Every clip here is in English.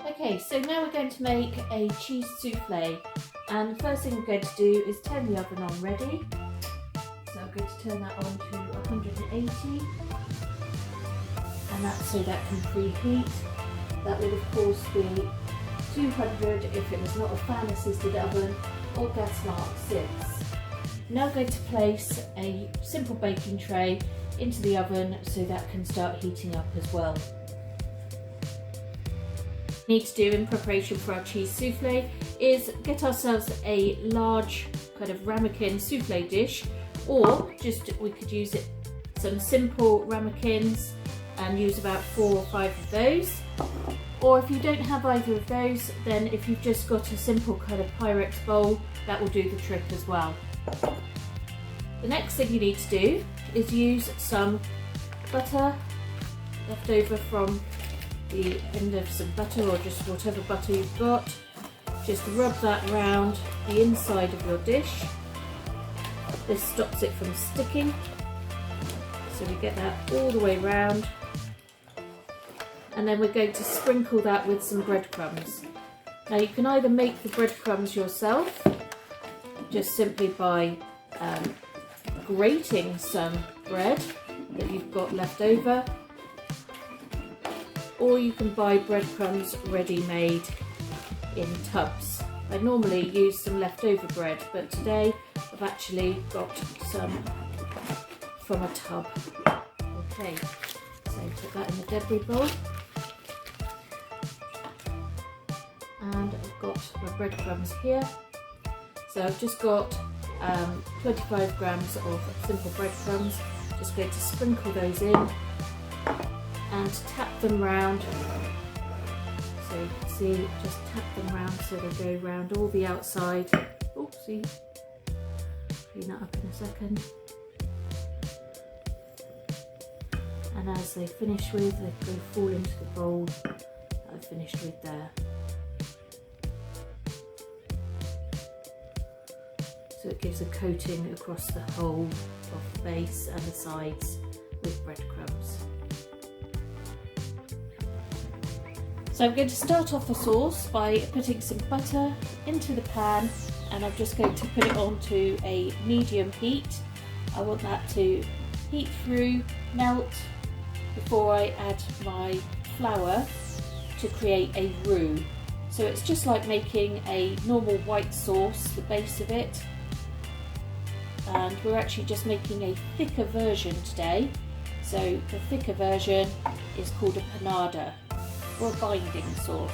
Okay, so now we're going to make a cheese souffle, and the first thing we're going to do is turn the oven on ready. So I'm going to turn that on to 180, and that's so that can preheat. That would of course be 200 if it was not a fan assisted oven or gas mark 6. Now I'm going to place a simple baking tray into the oven so that can start heating up as well. Need to do in preparation for our cheese souffle is get ourselves a large kind of ramekin souffle dish, or just we could use some simple ramekins and use about 4 or 5 of those. Or if you don't have either of those, then if you've just got a simple kind of Pyrex bowl, that will do the trick as well. The next thing you need to do is use some butter left over from the end of some butter, or just whatever butter you've got. Just rub that around the inside of your dish. This stops it from sticking, so we get that all the way around. And then we're going to sprinkle that with some breadcrumbs. Now you can either make the breadcrumbs yourself, just simply by grating some bread that you've got left over, or you can buy breadcrumbs ready-made in tubs. I normally use some leftover bread, but today I've actually got some from a tub. Okay, so put that in the debris bowl. And I've got my breadcrumbs here. So I've just got 25 grams of simple breadcrumbs. Just going to sprinkle those in and tap them round. So you can see, just tap them round so they go round all the outside. Oopsie, clean that up in a second. And as they finish with, they go fall into the bowl that I've finished with there. So it gives a coating across the whole of the base and the sides with breadcrumbs. So I'm going to start off the sauce by putting some butter into the pan, and I'm just going to put it on to a medium heat. I want that to heat through, melt, before I add my flour to create a roux. So it's just like making a normal white sauce, the base of it. And we're actually just making a thicker version today. So the thicker version is called a panada, or a binding sauce.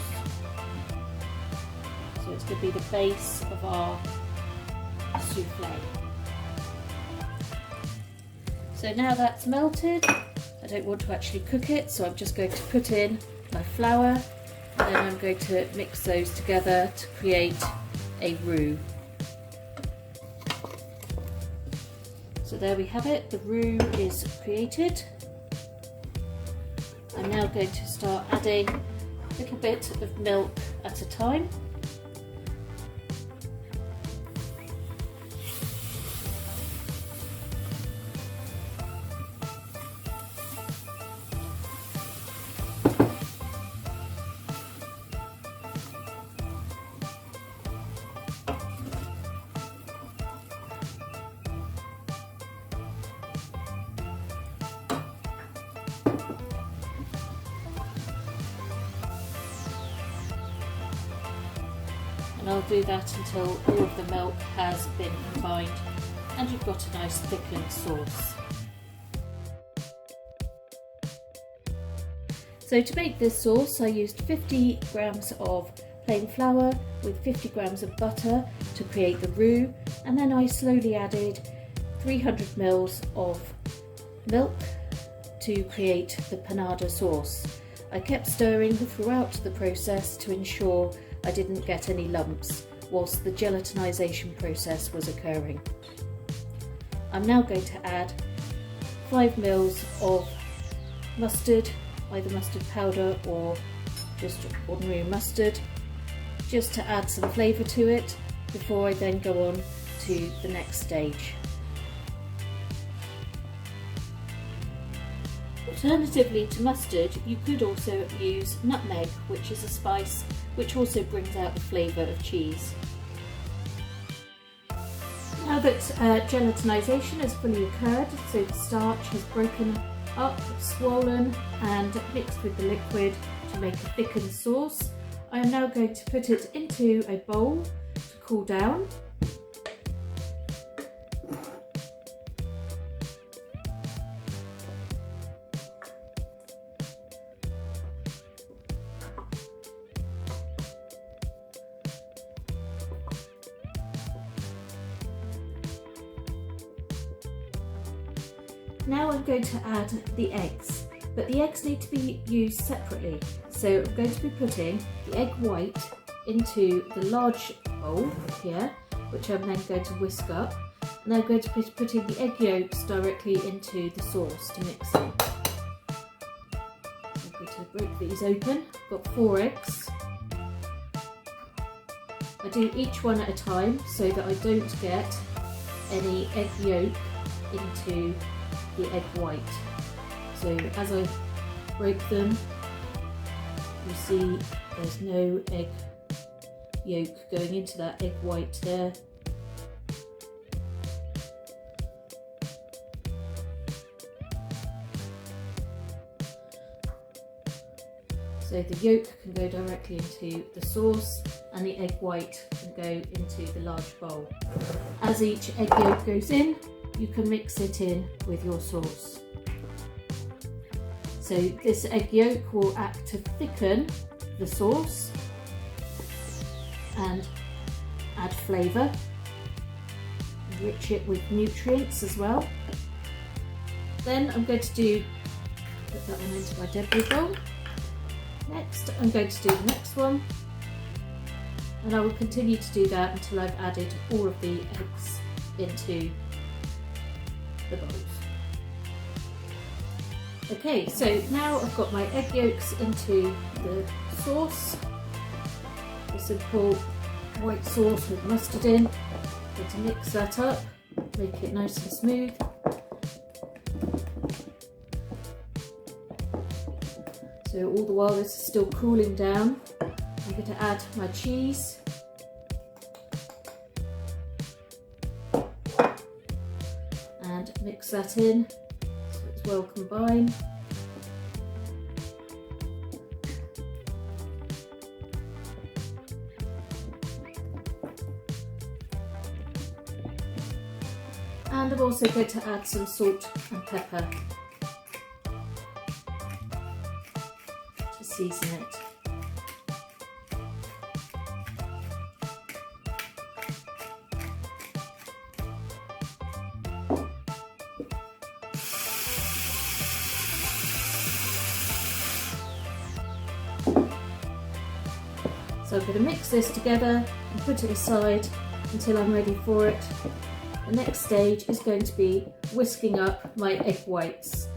So it's going to be the base of our souffle. So now that's melted, I don't want to actually cook it, so I'm just going to put in my flour, and then I'm going to mix those together to create a roux. So there we have it, the roux is created. I'm now going to start adding a little bit of milk at a time. And I'll do that until all of the milk has been combined and you've got a nice thickened sauce. So to make this sauce, I used 50 grams of plain flour with 50 grams of butter to create the roux, and then I slowly added 300 ml of milk to create the panada sauce. I kept stirring throughout the process to ensure I didn't get any lumps whilst the gelatinisation process was occurring. I'm now going to add 5 ml of mustard, either mustard powder or just ordinary mustard, just to add some flavour to it before I then go on to the next stage. Alternatively to mustard, you could also use nutmeg, which is a spice which also brings out the flavour of cheese. Now that gelatinisation has fully occurred, so the starch has broken up, swollen and mixed with the liquid to make a thickened sauce, I am now going to put it into a bowl to cool down. Now I'm going to add the eggs, but the eggs need to be used separately. So I'm going to be putting the egg white into the large bowl here, which I'm then going to whisk up. And I'm going to be putting the egg yolks directly into the sauce to mix them. I'm going to break these open. I've got 4 eggs. I do each one at a time so that I don't get any egg yolk into the egg white. So as I break them, you see there's no egg yolk going into that egg white there. So the yolk can go directly into the sauce and the egg white can go into the large bowl. As each egg yolk goes in, you can mix it in with your sauce. So this egg yolk will act to thicken the sauce and add flavour, enrich it with nutrients as well. Then I'm going to put that one into my debris bowl. Next I'm going to do the next one, and I will continue to do that until I've added all of the eggs into the bowls. Okay, so now I've got my egg yolks into the sauce, a simple white sauce with mustard in. I'm going to mix that up, make it nice and smooth. So all the while this is still cooling down, I'm going to add my cheese. And mix that in so it's well combined. And I'm also going to add some salt and pepper to season it. So I'm going to mix this together and put it aside until I'm ready for it. The next stage is going to be whisking up my egg whites.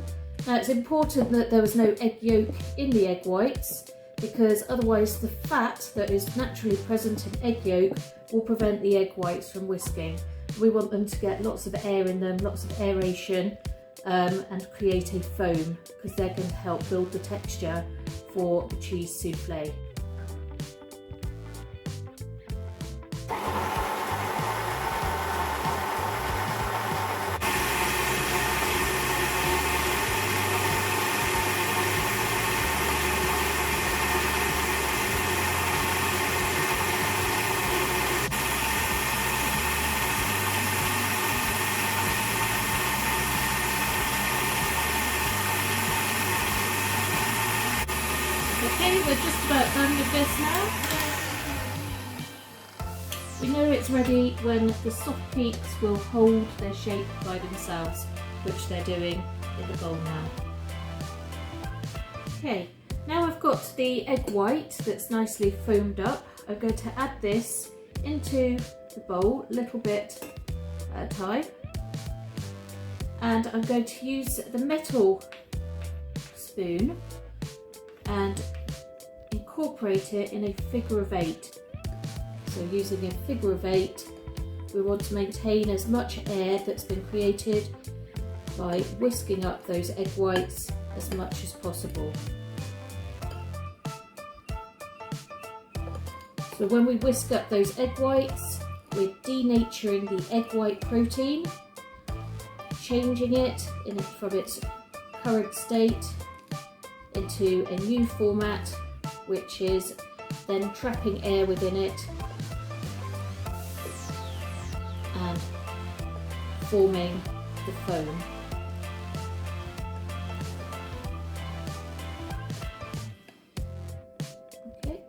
Now it's important that there was no egg yolk in the egg whites, because otherwise the fat that is naturally present in egg yolk will prevent the egg whites from whisking. We want them to get lots of air in them, lots of aeration, and create a foam, because they're going to help build the texture for the cheese souffle. Okay, we're just about done with this now. We know it's ready when the soft peaks will hold their shape by themselves, which they're doing in the bowl now. Okay, now I've got the egg white that's nicely foamed up. I'm going to add this into the bowl a little bit at a time. And I'm going to use the metal spoon and incorporate it in a figure of 8. So using a figure of 8, we want to maintain as much air that's been created by whisking up those egg whites as much as possible. So when we whisk up those egg whites, we're denaturing the egg white protein, changing it from its current state into a new format, which is then trapping air within it and forming the foam. Okay.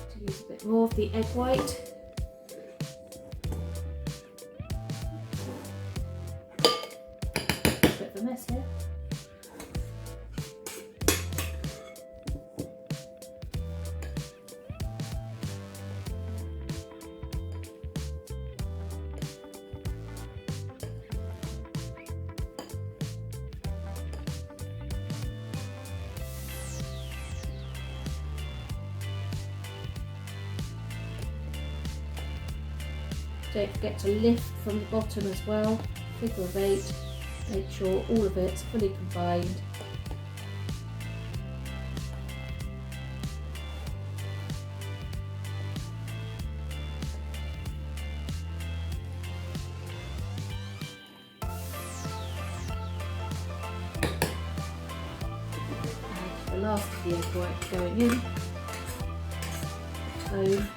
To use a bit more of the egg white. Bit of a mess here. Don't forget to lift from the bottom as well, figure of 8, make sure all of it's fully combined. And the last of the egg white going in, foam.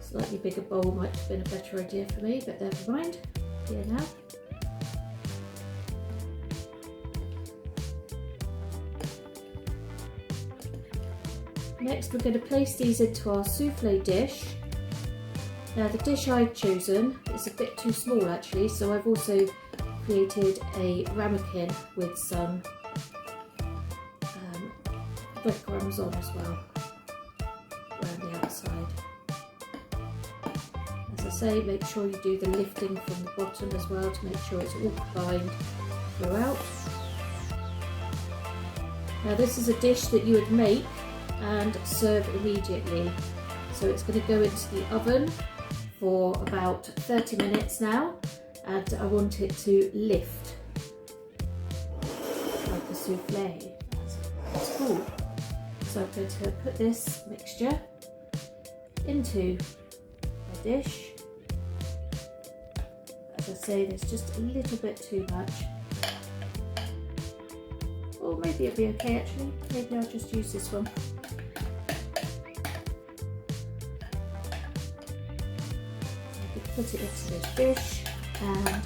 Slightly bigger bowl might have been a better idea for me, but never mind. Here now. Next we're going to place these into our souffle dish. Now the dish I've chosen is a bit too small actually, so I've also created a ramekin with some breadcrumbs on as well around the outside. As I say, make sure you do the lifting from the bottom as well to make sure it's all combined throughout. Now this is a dish that you would make and serve immediately. So it's going to go into the oven for about 30 minutes now, and I want it to lift like a souffle. That's cool. So I'm going to put this mixture into my dish. As I say, there's just a little bit too much. Or maybe it'll be okay actually. Maybe I'll just use this one. Put it into this dish, and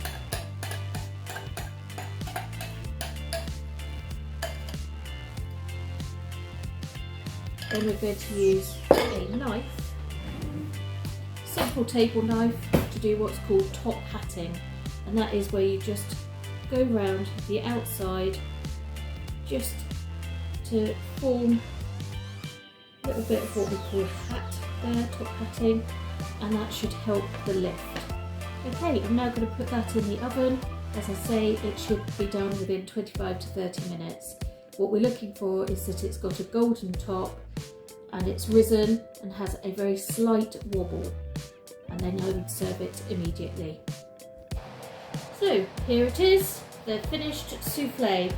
then we're going to use a knife, simple table knife, to do what's called top hatting, and that is where you just go round the outside just to form a little bit of what we call a hat there, top hatting, and that should help the lift. Okay, I'm now going to put that in the oven. As I say, it should be done within 25 to 30 minutes. What we're looking for is that it's got a golden top and it's risen and has a very slight wobble, and then I would serve it immediately. So here it is, the finished souffle.